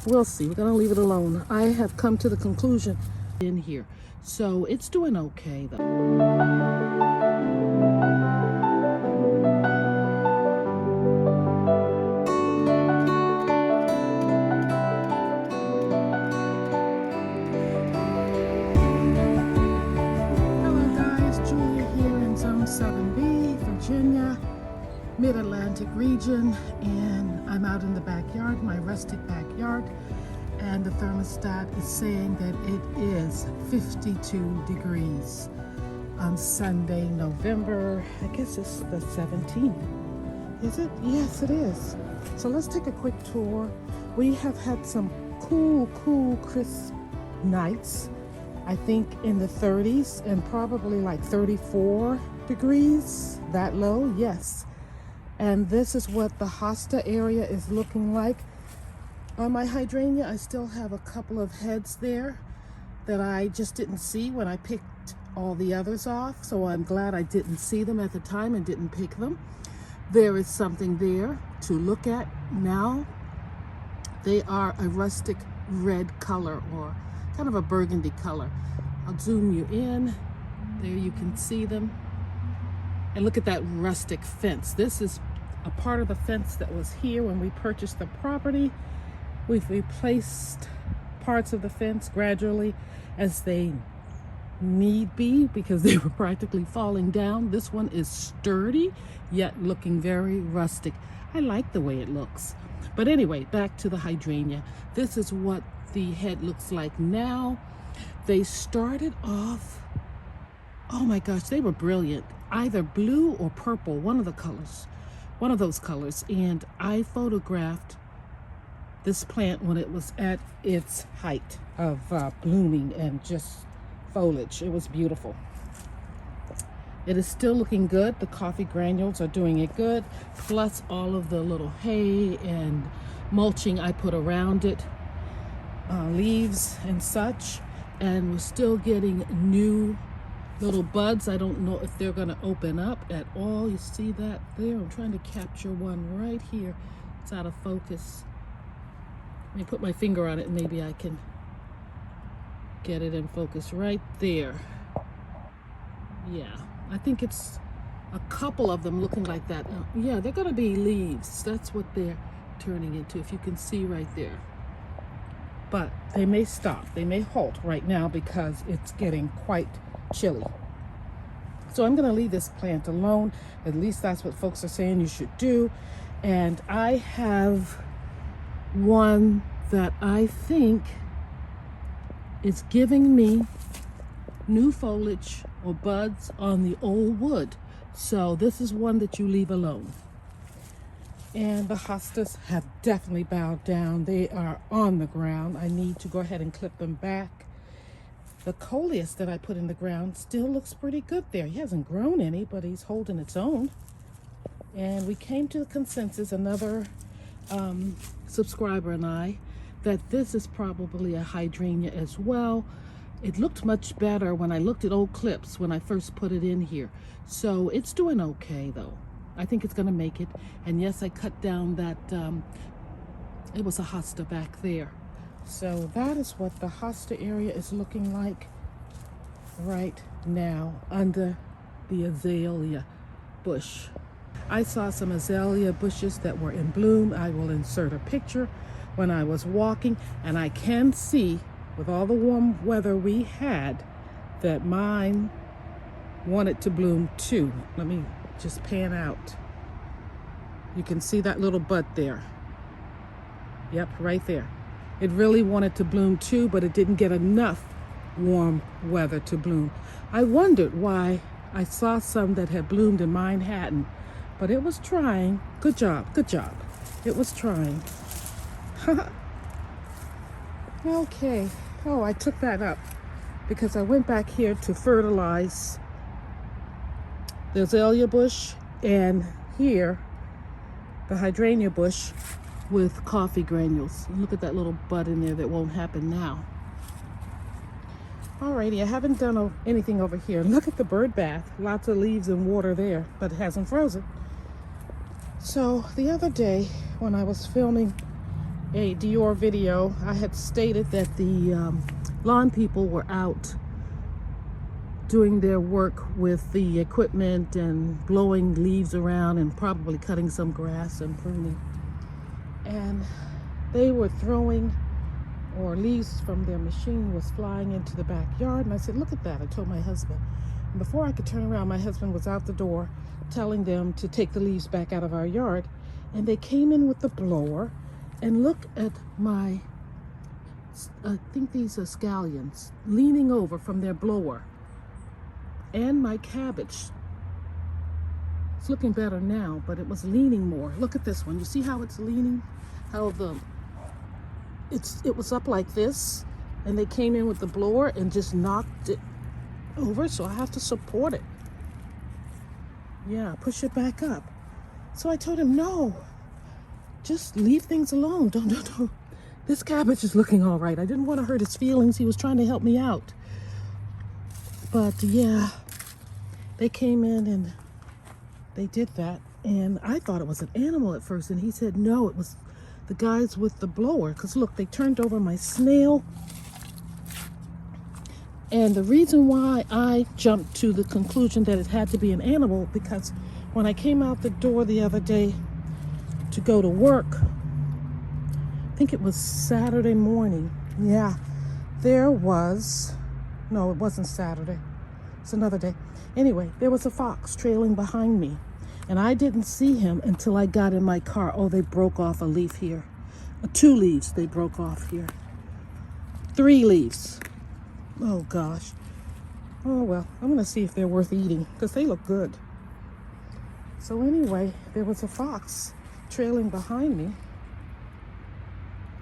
We'll see. We're gonna leave it alone. I have come to the conclusion in here. So it's doing okay though. Hello guys, Julia here in Zone 7B, Virginia, Mid-Atlantic region, and I'm out in the backyard, my rustic backyard, and the thermostat is saying that it is 52 degrees on Sunday, November, I guess it's the 17th. Is it? Yes, it is. So let's take a quick tour. We have had some cool, crisp nights. I think in the 30s and probably like 34 degrees, that low, yes. And this is what the hosta area is looking like. On my hydrangea, I still have a couple of heads there that I just didn't see when I picked all the others off. So I'm glad I didn't see them at the time and didn't pick them. There is something there to look at now. They are a rustic red color or kind of a burgundy color. I'll zoom you in. There you can see them. And look at that rustic fence. This is a part of the fence that was here when we purchased the property. We've replaced parts of the fence gradually as they need be because they were practically falling down. This one is sturdy, yet looking very rustic. I like the way it looks. But anyway, back to the hydrangea. This is what the head looks like now. They started off, oh my gosh, they were brilliant. Either blue or purple, one of those colors. And I photographed this plant when it was at its height of blooming and just foliage. It was beautiful. It is still looking good. The coffee granules are doing it good, plus all of the little hay and mulching I put around it, leaves and such. And we're still getting new little buds. I don't know if they're going to open up at all. You see that there? I'm trying to capture one right here. It's out of focus. Let me put my finger on it and maybe I can get it in focus right there. Yeah, I think it's a couple of them looking like that. Yeah, they're going to be leaves. That's what they're turning into, if you can see right there. But they may stop, they may halt right now because it's getting quite chilly. So I'm going to leave this plant alone. At least that's what folks are saying you should do. And I have one that I think is giving me new foliage or buds on the old wood. So this is one that you leave alone. And the hostas have definitely bowed down. They are on the ground. I need to go ahead and clip them back. The coleus that I put in the ground still looks pretty good there. He hasn't grown any, but he's holding its own. And we came to the consensus, another subscriber and I, that this is probably a hydrangea as well. It looked much better when I looked at old clips when I first put it in here. So it's doing okay though. I think it's going to make it. And yes, I cut down that, it was a hosta back there. So that is what the hosta area is looking like right now under the azalea bush. I saw some azalea bushes that were in bloom. I will insert a picture when I was walking, and I can see with all the warm weather we had that mine wanted to bloom too. Let me just pan out. You can see that little bud there. Yep, right there. It really wanted to bloom too, but it didn't get enough warm weather to bloom. I wondered why I saw some that had bloomed and mine hadn't, but it was trying. Good job, good job. It was trying. Okay. Oh, I took that up because I went back here to fertilize the azalea bush and here the hydrangea bush with coffee granules. Look at that little bud in there that won't happen now. Alrighty, I haven't done anything over here. Look at the bird bath. Lots of leaves and water there, but it hasn't frozen. So the other day when I was filming a Dior video, I had stated that the lawn people were out doing their work with the equipment and blowing leaves around and probably cutting some grass and pruning. And they were throwing, or leaves from their machine was flying into the backyard. And I said, look at that. I told my husband. And before I could turn around, my husband was out the door telling them to take the leaves back out of our yard. And they came in with the blower, and look at my, I think these are scallions, leaning over from their blower. And my cabbage. It's looking better now, but it was leaning more. Look at this one. You see how it's leaning? How it was up like this, and they came in with the blower and just knocked it over, so I have to support it. Yeah, push it back up. So I told him, no, just leave things alone. Don't. This cabbage is looking all right. I didn't want to hurt his feelings. He was trying to help me out. But yeah, they came in and they did that. And I thought it was an animal at first. And he said, no, it was the guys with the blower. Because look, they turned over my snail. And the reason why I jumped to the conclusion that it had to be an animal, because when I came out the door the other day to go to work, I think it was Saturday morning. Yeah, there was, no, it wasn't Saturday. It's another day. Anyway, there was a fox trailing behind me. And I didn't see him until I got in my car. Oh, they broke off a leaf here. 2 leaves they broke off here. 3 leaves. Oh, gosh. Oh, well, I'm going to see if they're worth eating because they look good. So anyway, there was a fox trailing behind me.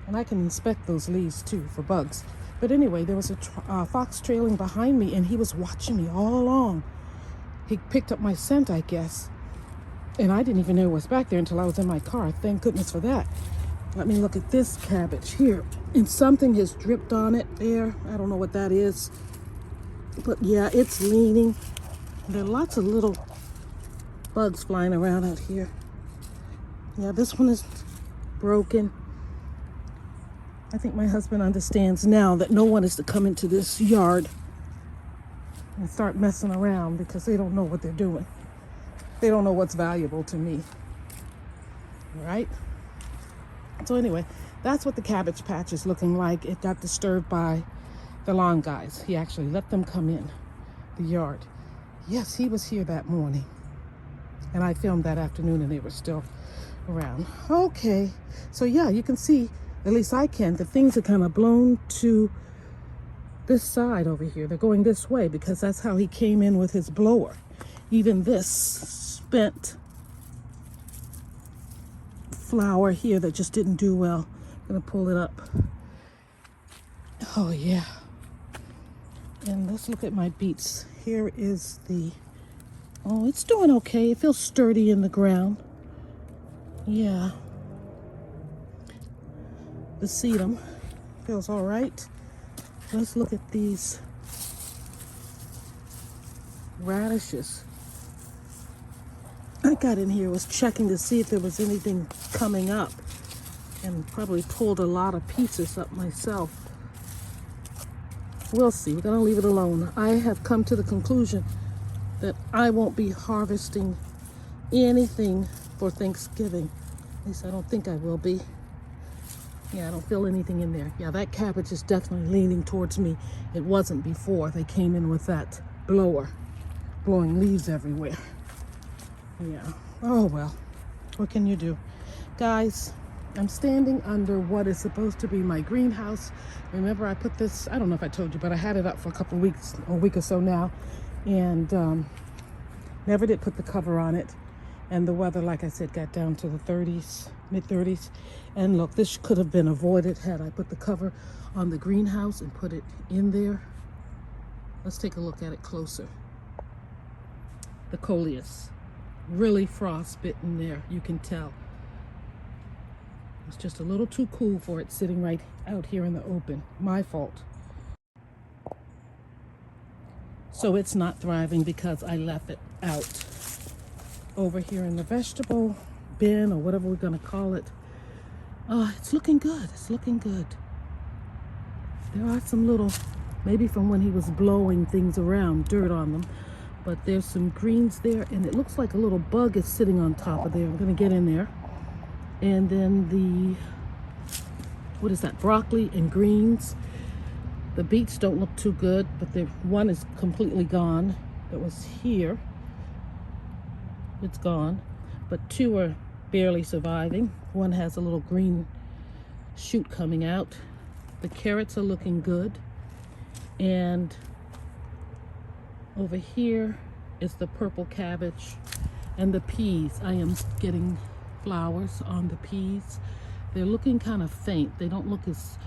And I can inspect those leaves, too, for bugs. But anyway, there was a fox trailing behind me, and he was watching me all along. He picked up my scent, I guess. And I didn't even know it was back there until I was in my car. Thank goodness for that. Let me look at this cabbage here. And something has dripped on it there. I don't know what that is. But yeah, it's leaning. There are lots of little bugs flying around out here. Yeah, this one is broken. I think my husband understands now that no one is to come into this yard and start messing around because they don't know what they're doing. They don't know what's valuable to me. Right? So anyway, that's what the cabbage patch is looking like. It got disturbed by the lawn guys. He actually let them come in the yard. Yes, he was here that morning. And I filmed that afternoon and they were still around. Okay. So yeah, you can see, at least I can, the things are kind of blown to this side over here. They're going this way because that's how he came in with his blower. Even this spent flower here that just didn't do well. I'm gonna pull it up. Oh yeah. And let's look at my beets. Here is the, oh, it's doing okay. It feels sturdy in the ground. Yeah. The sedum feels all right. Let's look at these radishes. I got in here, was checking to see if there was anything coming up, and probably pulled a lot of pieces up myself. We'll see. We're gonna leave it alone. I have come to the conclusion that I won't be harvesting anything for Thanksgiving. At least I don't think I will be. Yeah, I don't feel anything in there. Yeah, that cabbage is definitely leaning towards me. It wasn't before. They came in with that blower, blowing leaves everywhere. Yeah. Oh, well. What can you do? Guys, I'm standing under what is supposed to be my greenhouse. Remember, I put this, I don't know if I told you, but I had it up for a couple of weeks, a week or so now, and never did put the cover on it. And the weather, like I said, got down to the 30s, mid-30s. And look, this could have been avoided had I put the cover on the greenhouse and put it in there. Let's take a look at it closer. The coleus. Really frostbitten there, you can tell. It's just a little too cool for it sitting right out here in the open. My fault. So it's not thriving because I left it out. Over here in the vegetable bin, or whatever we're gonna call it, It's looking good. It's looking good. There are some little, maybe from when he was blowing things around, dirt on them. But there's some greens there, and it looks like a little bug is sitting on top of there. I'm going to get in there. And then the, what is that, broccoli and greens. The beets don't look too good, but the one is completely gone. That was here. It's gone. But two are barely surviving. One has a little green shoot coming out. The carrots are looking good. And over here is the purple cabbage and the peas. I am getting flowers on the peas. They're looking kind of faint. They don't look as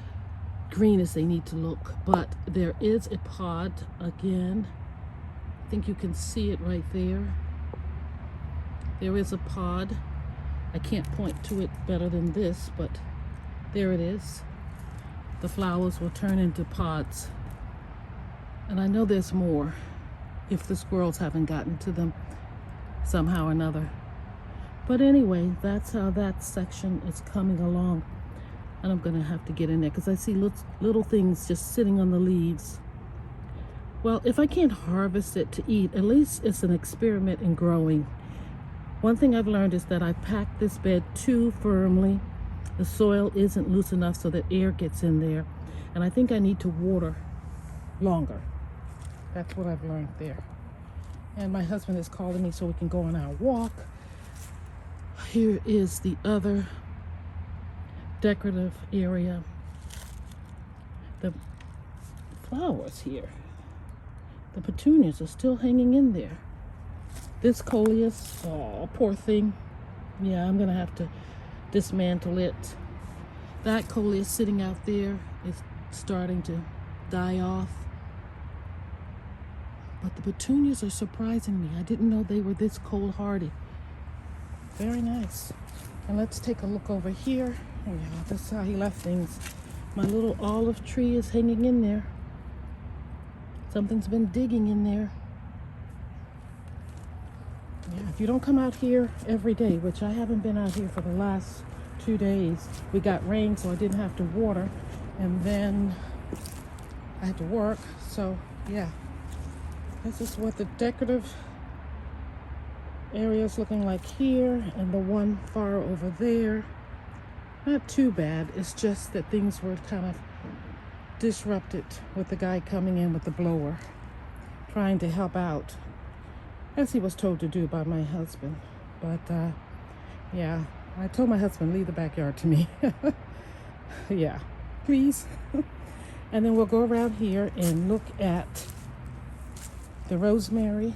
green as they need to look, but there is a pod again. I think you can see it right there. There is a pod. I can't point to it better than this, but there it is. The flowers will turn into pods. And I know there's more if the squirrels haven't gotten to them somehow or another. But anyway, that's how that section is coming along. And I'm gonna have to get in there because I see little things just sitting on the leaves. Well, if I can't harvest it to eat, at least it's an experiment in growing. One thing I've learned is that I packed this bed too firmly. The soil isn't loose enough so that air gets in there. And I think I need to water longer. That's what I've learned there. And my husband is calling me so we can go on our walk. Here is the other decorative area. The flowers here. The petunias are still hanging in there. This coleus, oh, poor thing. Yeah, I'm gonna have to dismantle it. That coleus sitting out there is starting to die off. But the petunias are surprising me. I didn't know they were this cold hardy. Very nice. And let's take a look over here. Yeah, that's how he left things. My little olive tree is hanging in there. Something's been digging in there. Yeah, if you don't come out here every day, which I haven't been out here for the last 2 days. We got rain, so I didn't have to water. And then I had to work. So, yeah. This is what the decorative area is looking like here, and the one far over there. Not too bad. It's just that things were kind of disrupted with the guy coming in with the blower, trying to help out, as he was told to do by my husband. But yeah, I told my husband, leave the backyard to me. Yeah, please. And then we'll go around here and look at the rosemary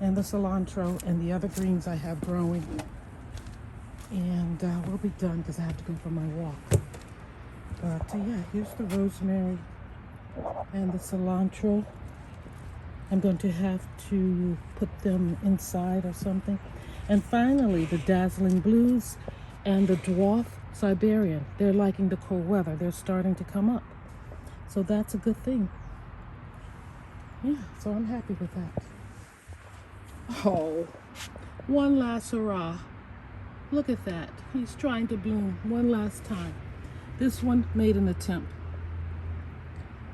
and the cilantro and the other greens I have growing. And we'll be done because I have to go for my walk. But yeah, here's the rosemary and the cilantro. I'm going to have to put them inside or something. And finally, the dazzling blues and the dwarf Siberian. They're liking the cold weather. They're starting to come up. So that's a good thing. Yeah, so I'm happy with that. Oh, one last hurrah. Look at that. He's trying to bloom one last time. This one made an attempt.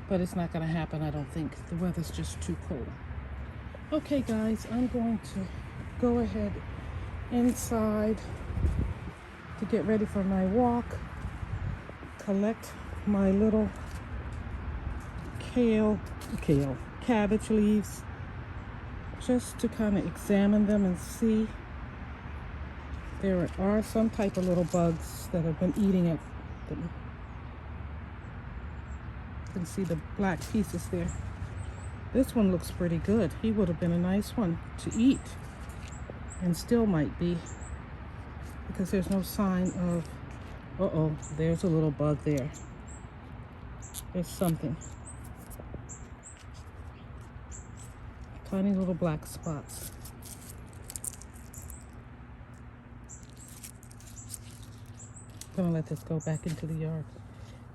But it's not going to happen, I don't think. The weather's just too cold. Okay, guys, I'm going to go ahead inside to get ready for my walk. Collect my little cabbage leaves, just to kind of examine them and see. There are some type of little bugs that have been eating at them. You can see the black pieces there. This one looks pretty good. He would have been a nice one to eat, and still might be, because there's no sign of, uh-oh, there's a little bug there. There's something. Tiny little black spots. I'm gonna let this go back into the yard.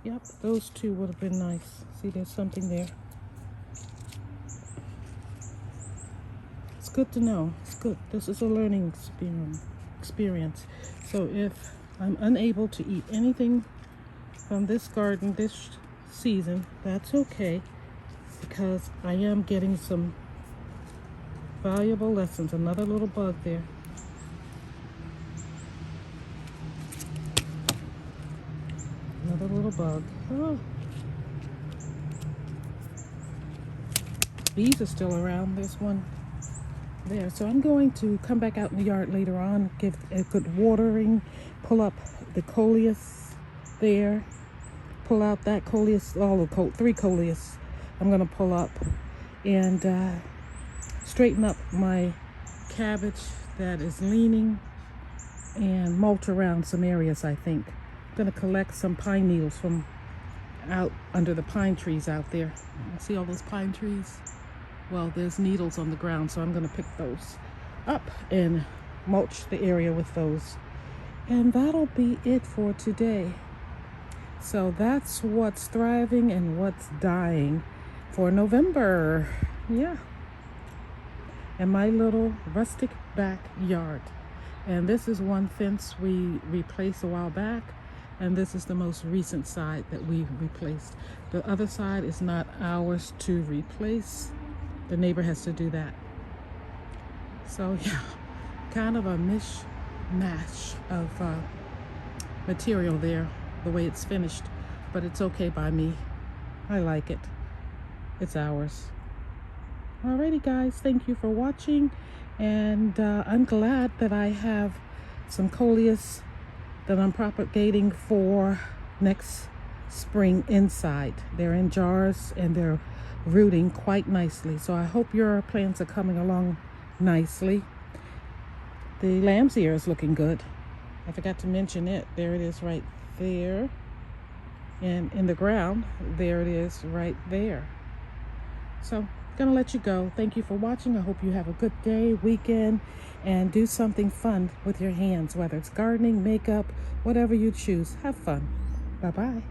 Yep, those two would have been nice. See, there's something there. It's good to know. It's good. This is a learning experience. So if I'm unable to eat anything from this garden this season. That's okay, because I am getting some valuable lessons. Another little bug there. Another little bug. Oh. Bees are still around. There's one there. So I'm going to come back out in the yard later on, give a good watering, pull up the coleus there, pull out that coleus, all the three coleus I'm going to pull up, and straighten up my cabbage that is leaning, and mulch around some areas. I think I'm going to collect some pine needles from out under the pine trees out there. See all those pine trees? Well, there's needles on the ground, so I'm going to pick those up and mulch the area with those. And that'll be it for today. So that's what's thriving and what's dying for November. Yeah. And my little rustic backyard. And this is one fence we replaced a while back, and this is the most recent side that we replaced. The other side is not ours to replace. The neighbor has to do that. So yeah, kind of a mishmash of material there, the way it's finished, but it's okay by me. I like it. It's ours. Alrighty guys, thank you for watching, and I'm glad that I have some coleus that I'm propagating for next spring inside. They're in jars and they're rooting quite nicely, so I hope your plants are coming along nicely. The lamb's ear is looking good. I forgot to mention it. There it is right there, and in the ground there it is right there. So gonna let you go. Thank you for watching. I hope you have a good day, weekend, and do something fun with your hands, whether it's gardening, makeup, whatever you choose. Have fun. Bye-bye.